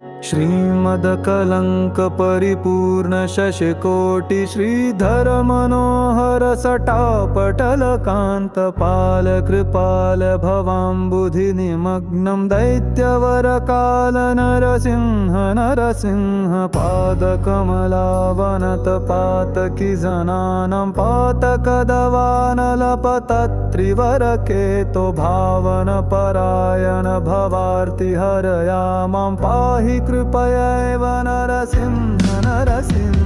श्रीमदकलंक परिपूर्ण शशिकोटि श्रीधर मनोहर सटापटल कांत पाल कृपाल भवाम्बुधि निमग्नं दैत्यवर काल नरसिंह नरसिंह पादकमलावनत पातकी जनानां पातकदवानलपतत्रिवर केतो भावन परायण भवार्ति हरया मां पाहि कृपयैव नरसिंह नरसिंह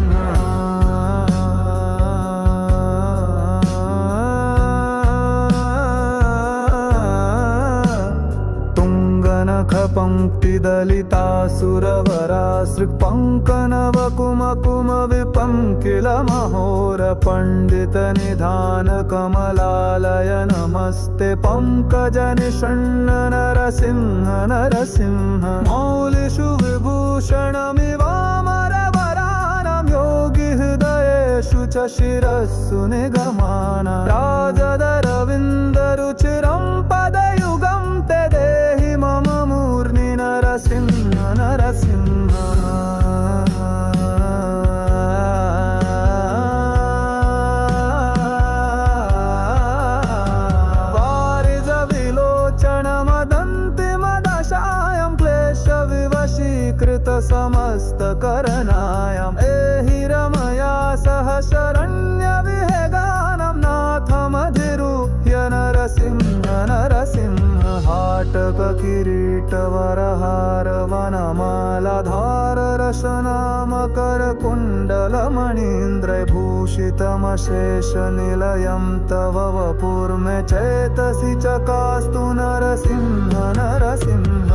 तुङ्गनखपङ्क्तिदलितासुरवरासृक्पङ्कनवकुमकुम विपङ्किल महोर पण्डित निधान कमलालय नमस्ते पङ्कजनिषण्ण नरसिंह नरसिंह मौलिषु विभूषणमिवामरवरानं योगि हृदयेषु च शिरस्सु निगमाना राजदरविन्दरुचिरं पदयुगं ते देहि मम मूर्नि नरसिंह नरसिंह वारिजविलोचनमदन्तिमदशायां क्लेशविवशीकृत समस्तकरणायाम् एहि रमया सह शरण्यविहेगानं नाथमधिरुह्य नरसिंह नरसिंह हाटक किरीटवरहार वनमालाधार रशनामकर कुण्डलमणीन्द्रभूषितमशेषनिलयं तव वपुर्मे चेतसि चकास्तु नरसिंह नरसिंह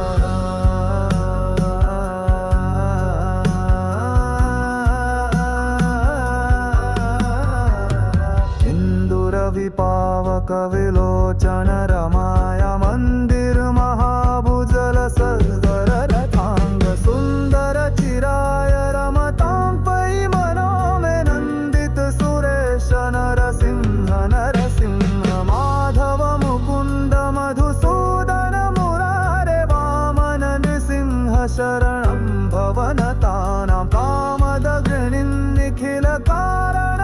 विपावक विलोचन रमाया मंदिर महाभुजल सद्वर रथांग सुंदर चिराय रमतां पै मनो मे नंदित सुरेश नरसिंह नरसिंह माधव मुकुंद मधुसूदन मुरारे वामन नृसिंह शरणं भवनतानां कामदग्निं निखिल कारण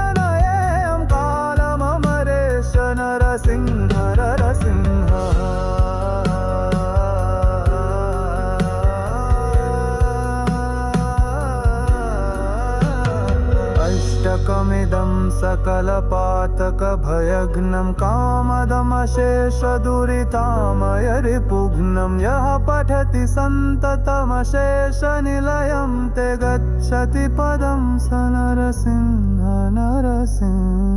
नरसिंह नरसिंह अष्टकमिदं सकलपातकभयघ्नं कामदमशेषदुरितामयरिपुघ्नं यः पठति सन्ततमशेषनिलयं ते गच्छति पदं स नरसिंह नरसिंह